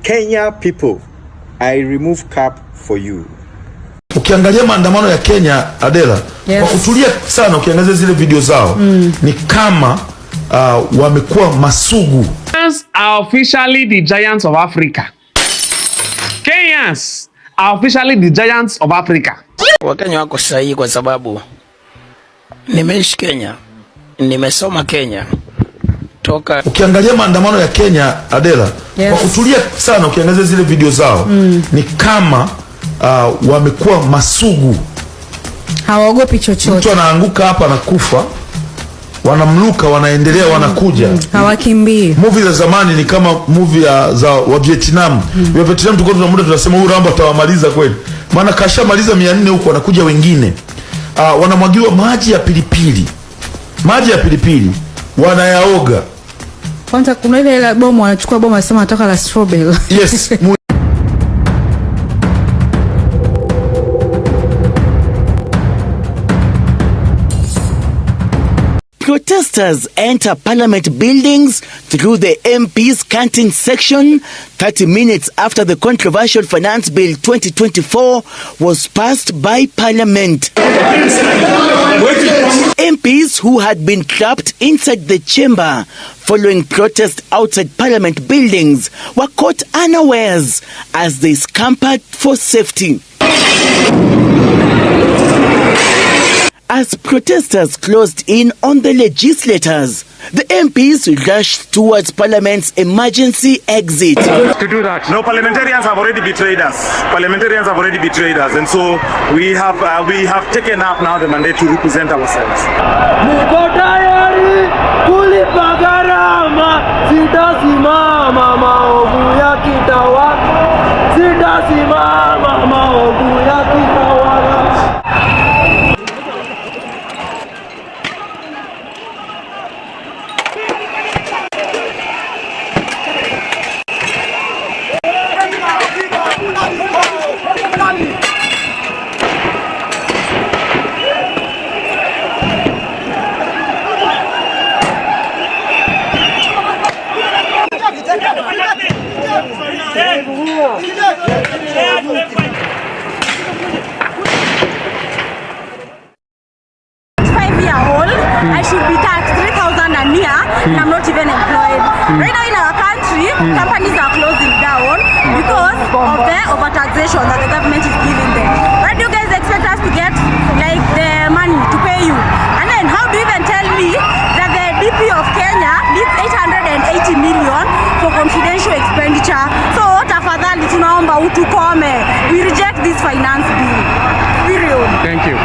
Kenya people, I remove cap for you. Ukiangalia maandamano ya Kenya, Adela, kwa kutulia sana ukiangalia zile video zao, ni kama wamekuwa masugu. Kenyans are officially the giants of Africa. Kenyans are officially the giants of Africa. Wakenya wako sahihi kwa sababu nimeishi Kenya, nimesoma Kenya. Ukiangalia maandamano ya Kenya, Adela, kwa kutulia sana ukiangalia zile video zao, ni kama wamekuwa masugu. Hawaogopi chochote. Mtu anaanguka hapa anakufa, wanamluka, wanaendelea, wanakuja. Hawakimbii. Movie za zamani ni kama movie za wa Vietnam. Wa Vietnam tulikuwa tuna muda tunasema huyu Rambo atawamaliza kweli. Maana kashamaliza 400 huko, wanakuja wengine. Wanamwagiwa maji ya pilipili. Maji ya pilipili wanayaoga. Kwanza kuna ile bomu wanachukua bomu wanasema nataka la strawberry. Yes. Protesters enter parliament buildings through the MP's canteen section 30 minutes after the controversial Finance Bill 2024 was passed by Parliament. MPs who had been trapped inside the chamber following protest outside Parliament buildings were caught unawares as they scampered for safety. As protesters closed in on the legislators, the MPs rushed towards Parliament's emergency exit. To do that. No, parliamentarians have already betrayed us. Parliamentarians have already betrayed us, and so we have taken up now the mandate to represent ourselves. I should be taxed 3,000 a year, and I'm not even employed. Right now in our country, companies are closing down because of the overtaxation that the government is giving them. Where do you guys expect us to get like the money to pay you? And then how do you even tell me that the DP of Kenya needs 880 million for confidential expenditure? So tafadhali tunaomba utukome. We reject this finance bill. Period. Thank you.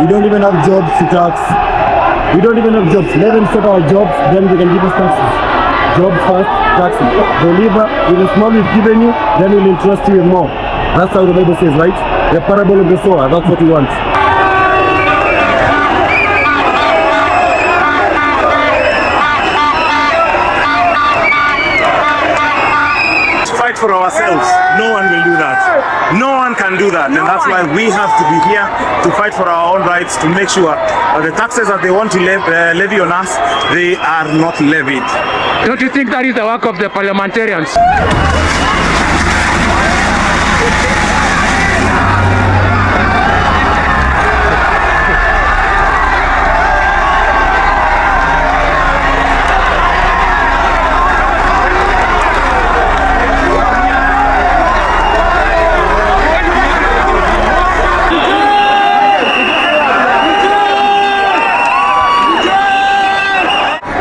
We don't even have jobs to tax. We don't even have jobs. Let them sort our jobs, then they can give us taxes. Jobs first, taxes. Deliver, with the small we've given you, then we'll entrust you with more. That's how the Bible says, right? The parable of the sower, that's what we want. Fight for ourselves. No one will do that. No one can do that, and that's why we have to be here to fight for our own rights, to make sure that the taxes that they want to levy on us, they are not levied. Don't you think that is the work of the parliamentarians?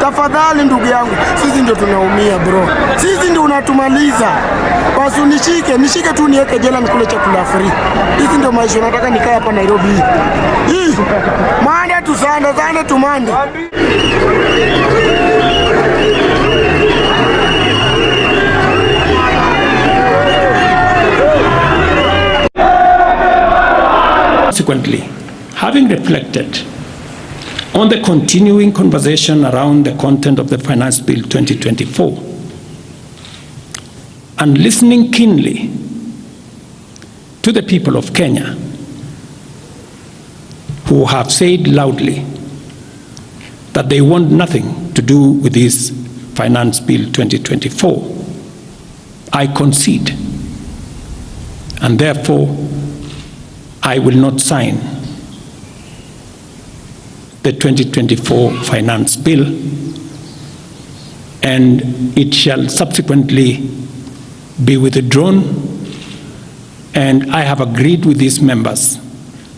Tafadhali ndugu yangu, sisi ndio tunaumia bro. Sisi ndio unatumaliza. Basi nishike tu niweke jela nikule chakula free. Hizi ndio maisha nataka nikae hapa Nairobi. Hii. Manda tu sana tumande. Consequently, having reflected on the continuing conversation around the content of the Finance Bill 2024 and listening keenly to the people of Kenya who have said loudly that they want nothing to do with this Finance Bill 2024, I concede, and therefore I will not sign the 2024 Finance Bill, and it shall subsequently be withdrawn, and I have agreed with these members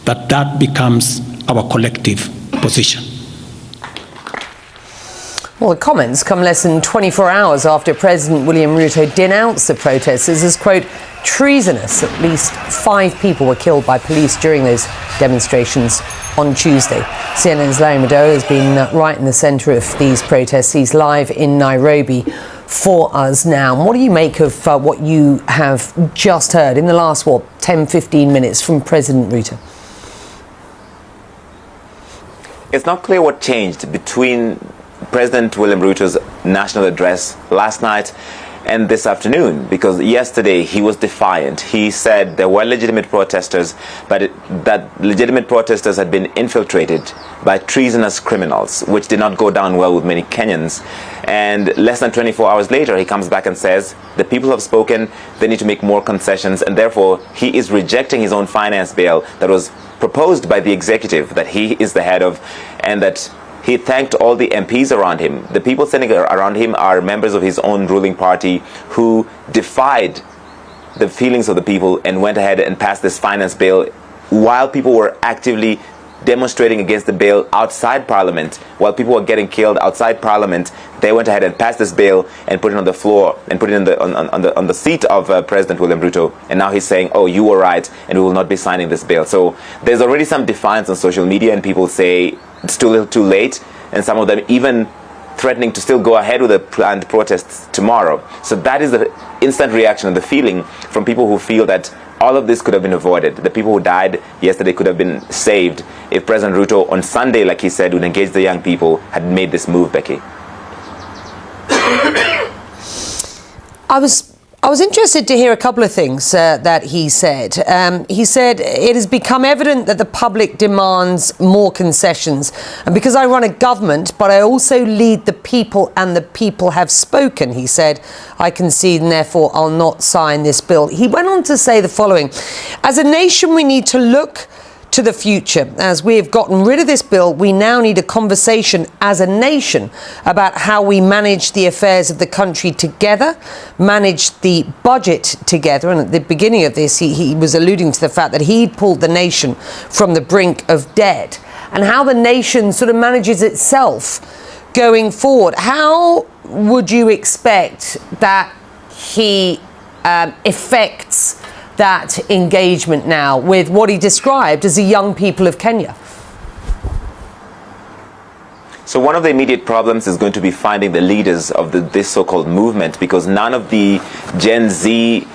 that that becomes our collective position. Well, the comments come less than 24 hours after President William Ruto denounced the protesters as, quote, treasonous. At least 5 people were killed by police during those demonstrations on Tuesday. CNN's Larry Madowo has been right in the centre of these protests. He's live in Nairobi for us now. What do you make of what you have just heard in the last, 10, 15 minutes from President Ruto? It's not clear what changed between President William Ruto's national address last night and this afternoon, because yesterday he was defiant. He said there were legitimate protesters, but that legitimate protesters had been infiltrated by treasonous criminals, which did not go down well with many Kenyans. And less than 24 hours later, he comes back and says the people have spoken, they need to make more concessions, and therefore he is rejecting his own finance bill that was proposed by the executive that he is the head of, and that he thanked all the MPs around him. The people sitting around him are members of his own ruling party who defied the feelings of the people and went ahead and passed this finance bill while people were actively demonstrating against the bill outside Parliament. While people were getting killed outside Parliament, they went ahead and passed this bill and put it on the floor and put it on the seat of President William Ruto. And now he's saying, oh, you were right, and we will not be signing this bill. So there's already some defiance on social media, and people say it's too little too late, and some of them even threatening to still go ahead with the planned protests tomorrow. So that is the instant reaction and the feeling from people who feel that all of this could have been avoided. The people who died yesterday could have been saved if President Ruto on Sunday, like he said, would engage the young people, had made this move, Becky. I was interested to hear a couple of things that he said. He said, it has become evident that the public demands more concessions. And because I run a government, but I also lead the people and the people have spoken, he said, I concede and therefore I'll not sign this bill. He went on to say the following: as a nation, we need to look to the future. As we have gotten rid of this bill, we now need a conversation as a nation about how we manage the affairs of the country together, manage the budget together. And at the beginning of this, he was alluding to the fact that he'd pulled the nation from the brink of debt, and how the nation sort of manages itself going forward. How would you expect that he affects that engagement now with what he described as the young people of Kenya? So one of the immediate problems is going to be finding the leaders of this so-called movement, because none of the Gen Z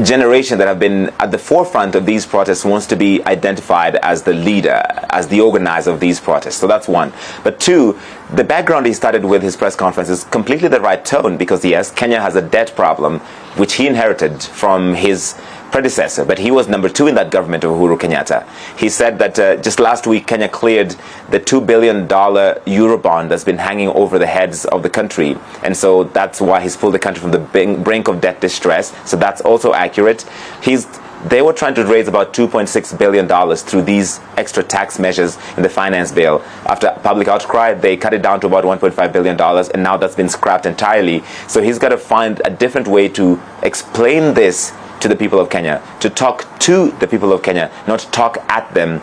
generation that have been at the forefront of these protests wants to be identified as the leader, as the organizer of these protests. So that's one. But two, the background he started with his press conference is completely the right tone, because yes, Kenya has a debt problem, which he inherited from his predecessor, but he was number 2 in that government of Uhuru Kenyatta. He said that just last week Kenya cleared the $2 billion Eurobond that's been hanging over the heads of the country, and so that's why he's pulled the country from the brink of debt distress. So that's also accurate. They were trying to raise about $2.6 billion through these extra tax measures in the finance bill. After public outcry, they cut it down to about $1.5 billion, and now that's been scrapped entirely. So he's got to find a different way to explain this to the people of Kenya, to talk to the people of Kenya, not talk at them.